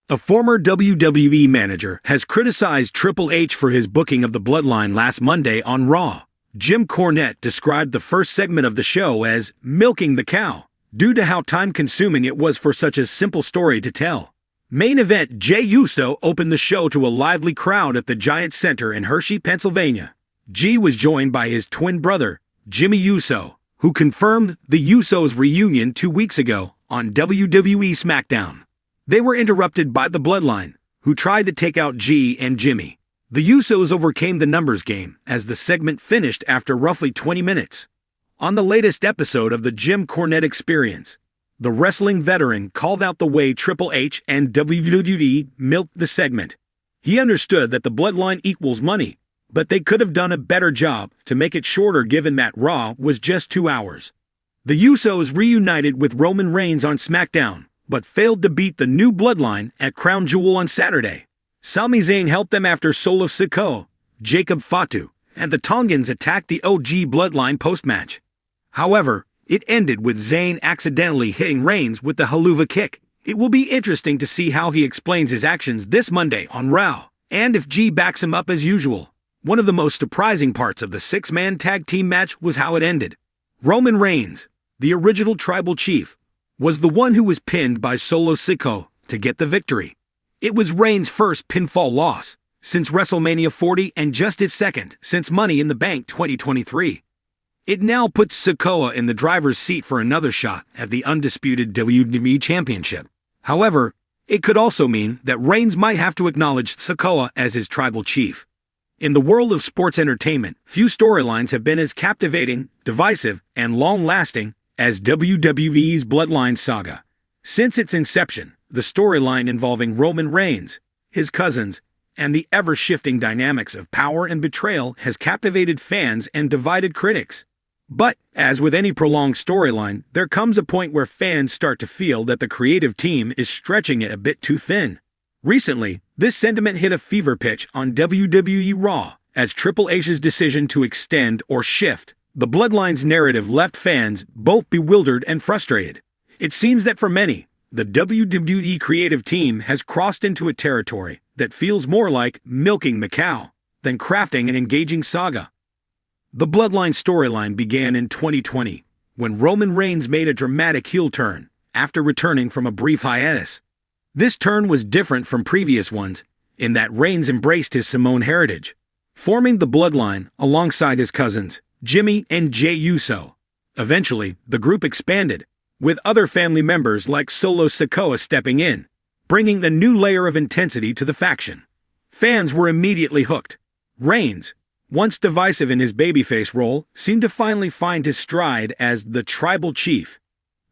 A former WWE manager has criticized Triple H for his booking of the Bloodline last Monday on Raw. Jim Cornette described the first segment of the show as milking the cow, due to how time-consuming it was for such a simple story to tell. Main event Jey Uso opened the show to a lively crowd at the Giant Center in Hershey, Pennsylvania. Jey was joined by his twin brother, Jimmy Uso, who confirmed the Usos' reunion 2 weeks ago on WWE SmackDown. They were interrupted by the Bloodline, who tried to take out Jey and Jimmy. The Usos overcame the numbers game as the segment finished after roughly 20 minutes. On the latest episode of the Jim Cornette Experience, the wrestling veteran called out the way Triple H and WWE milked the segment. He understood that the Bloodline equals money, but they could have done a better job to make it shorter given that Raw was just 2 hours. The Usos reunited with Roman Reigns on SmackDown, but failed to beat the new Bloodline at Crown Jewel on Saturday. Sami Zayn helped them after Solo Sikoa, Jacob Fatu, and the Tongans attacked the OG Bloodline post-match. However, it ended with Zayn accidentally hitting Reigns with the Haluva kick. It will be interesting to see how he explains his actions this Monday on RAW, and if Jey backs him up as usual. One of the most surprising parts of the six-man tag team match was how it ended. Roman Reigns, the original tribal chief, was the one who was pinned by Solo Sikoa to get the victory. It was Reigns' first pinfall loss since WrestleMania 40 and just his second since Money in the Bank 2023. It now puts Sikoa in the driver's seat for another shot at the undisputed WWE Championship. However, it could also mean that Reigns might have to acknowledge Sikoa as his tribal chief. In the world of sports entertainment, few storylines have been as captivating, divisive, and long-lasting as WWE's Bloodline saga. Since its inception, the storyline involving Roman Reigns, his cousins, and the ever-shifting dynamics of power and betrayal has captivated fans and divided critics. But, as with any prolonged storyline, there comes a point where fans start to feel that the creative team is stretching it a bit too thin. Recently, this sentiment hit a fever pitch on WWE RAW, as Triple H's decision to extend or shift the Bloodline's narrative left fans both bewildered and frustrated. It seems that for many, the WWE creative team has crossed into a territory that feels more like milking the cow than crafting an engaging saga. The Bloodline storyline began in 2020, when Roman Reigns made a dramatic heel turn after returning from a brief hiatus. This turn was different from previous ones, in that Reigns embraced his Samoan heritage, forming the Bloodline alongside his cousins, Jimmy and Jey Uso. Eventually, the group expanded, with other family members like Solo Sikoa stepping in, bringing a new layer of intensity to the faction. Fans were immediately hooked. Reigns, once divisive in his babyface role, seemed to finally find his stride as the tribal chief.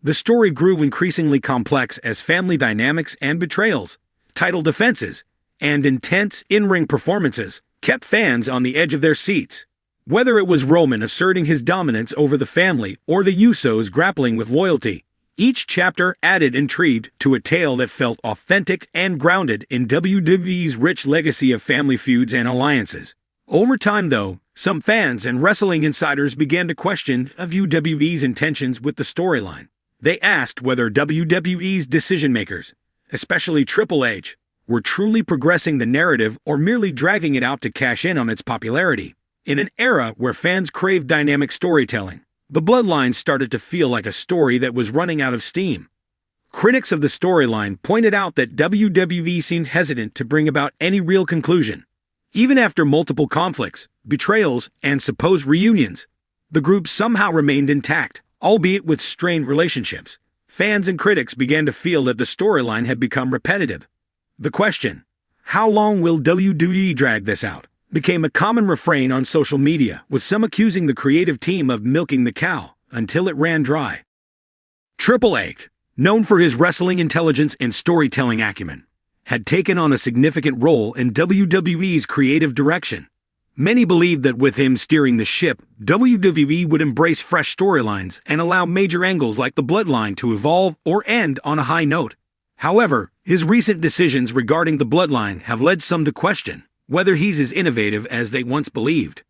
The story grew increasingly complex as family dynamics and betrayals, title defenses, and intense in-ring performances kept fans on the edge of their seats. Whether it was Roman asserting his dominance over the family or the Usos grappling with loyalty, each chapter added intrigue to a tale that felt authentic and grounded in WWE's rich legacy of family feuds and alliances. Over time, though, some fans and wrestling insiders began to question WWE's intentions with the storyline. They asked whether WWE's decision-makers, especially Triple H, were truly progressing the narrative or merely dragging it out to cash in on its popularity. In an era where fans craved dynamic storytelling, the Bloodline started to feel like a story that was running out of steam. Critics of the storyline pointed out that WWE seemed hesitant to bring about any real conclusion. Even after multiple conflicts, betrayals, and supposed reunions, the group somehow remained intact, albeit with strained relationships. Fans and critics began to feel that the storyline had become repetitive. The question, "How long will WWE drag this out?" became a common refrain on social media, with some accusing the creative team of milking the cow until it ran dry. Triple H, known for his wrestling intelligence and storytelling acumen, had taken on a significant role in WWE's creative direction. Many believed that with him steering the ship, WWE would embrace fresh storylines and allow major angles like the Bloodline to evolve or end on a high note. However, his recent decisions regarding the Bloodline have led some to question whether he's as innovative as they once believed.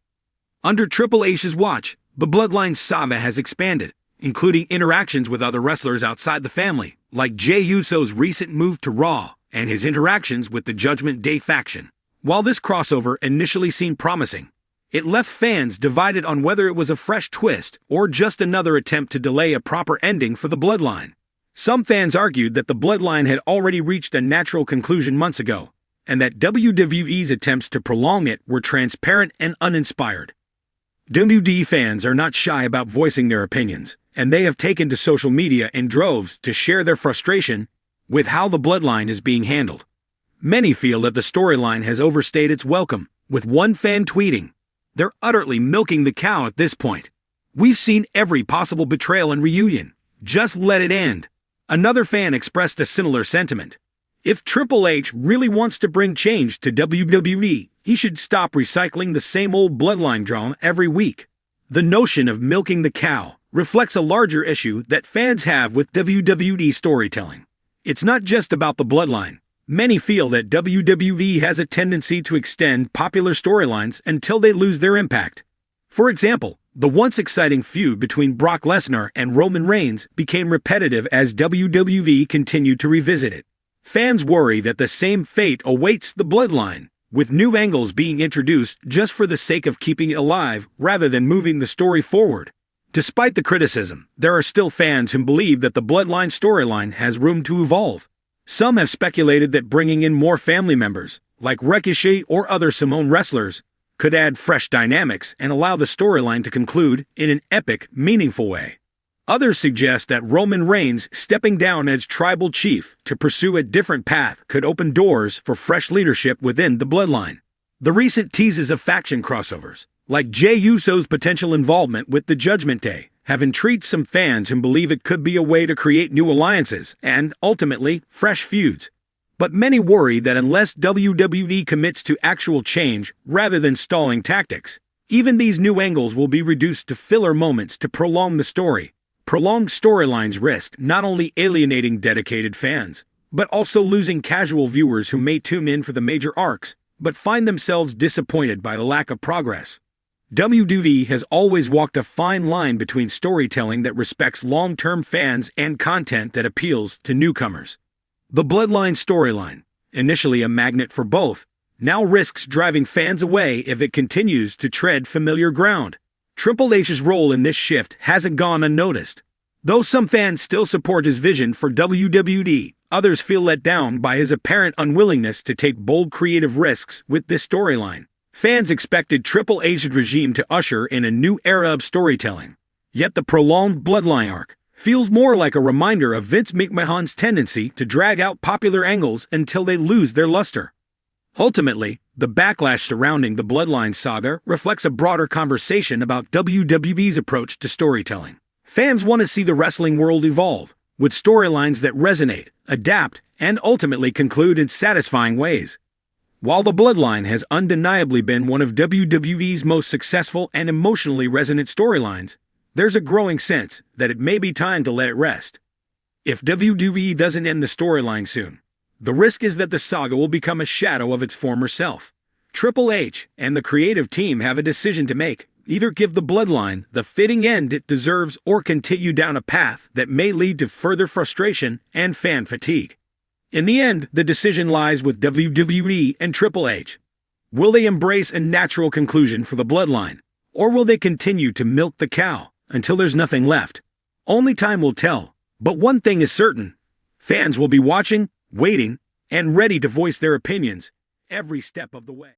Under Triple H's watch, the Bloodline saga has expanded, including interactions with other wrestlers outside the family, like Jey Uso's recent move to RAW and his interactions with the Judgment Day faction. While this crossover initially seemed promising, it left fans divided on whether it was a fresh twist or just another attempt to delay a proper ending for the Bloodline. Some fans argued that the Bloodline had already reached a natural conclusion months ago, and that WWE's attempts to prolong it were transparent and uninspired. WWE fans are not shy about voicing their opinions, and they have taken to social media in droves to share their frustration with how the Bloodline is being handled. Many feel that the storyline has overstayed its welcome, with one fan tweeting, "They're utterly milking the cow at this point. We've seen every possible betrayal and reunion. Just let it end." Another fan expressed a similar sentiment. If Triple H really wants to bring change to WWE, he should stop recycling the same old Bloodline drama every week. The notion of milking the cow reflects a larger issue that fans have with WWE storytelling. It's not just about the Bloodline. Many feel that WWE has a tendency to extend popular storylines until they lose their impact. For example, the once exciting feud between Brock Lesnar and Roman Reigns became repetitive as WWE continued to revisit it. Fans worry that the same fate awaits the Bloodline, with new angles being introduced just for the sake of keeping it alive rather than moving the story forward. Despite the criticism, there are still fans who believe that the Bloodline storyline has room to evolve. Some have speculated that bringing in more family members, like Ricochet or other Samoan wrestlers, could add fresh dynamics and allow the storyline to conclude in an epic, meaningful way. Others suggest that Roman Reigns stepping down as tribal chief to pursue a different path could open doors for fresh leadership within the Bloodline. The recent teases of faction crossovers, like Jey Uso's potential involvement with the Judgment Day, have intrigued some fans who believe it could be a way to create new alliances and, ultimately, fresh feuds. But many worry that unless WWE commits to actual change rather than stalling tactics, even these new angles will be reduced to filler moments to prolong the story. Prolonged storylines risk not only alienating dedicated fans, but also losing casual viewers who may tune in for the major arcs, but find themselves disappointed by the lack of progress. WWE has always walked a fine line between storytelling that respects long-term fans and content that appeals to newcomers. The Bloodline storyline, initially a magnet for both, now risks driving fans away if it continues to tread familiar ground. Triple H's role in this shift hasn't gone unnoticed. Though some fans still support his vision for WWE, others feel let down by his apparent unwillingness to take bold creative risks with this storyline. Fans expected Triple H's regime to usher in a new era of storytelling. Yet the prolonged Bloodline arc feels more like a reminder of Vince McMahon's tendency to drag out popular angles until they lose their luster. Ultimately, the backlash surrounding the Bloodline saga reflects a broader conversation about WWE's approach to storytelling. Fans want to see the wrestling world evolve, with storylines that resonate, adapt, and ultimately conclude in satisfying ways. While the Bloodline has undeniably been one of WWE's most successful and emotionally resonant storylines, there's a growing sense that it may be time to let it rest. If WWE doesn't end the storyline soon, the risk is that the saga will become a shadow of its former self. Triple H and the creative team have a decision to make: either give the Bloodline the fitting end it deserves or continue down a path that may lead to further frustration and fan fatigue. In the end, the decision lies with WWE and Triple H. Will they embrace a natural conclusion for the Bloodline, or will they continue to milk the cow until there's nothing left? Only time will tell, but one thing is certain: fans will be watching, waiting, and ready to voice their opinions every step of the way.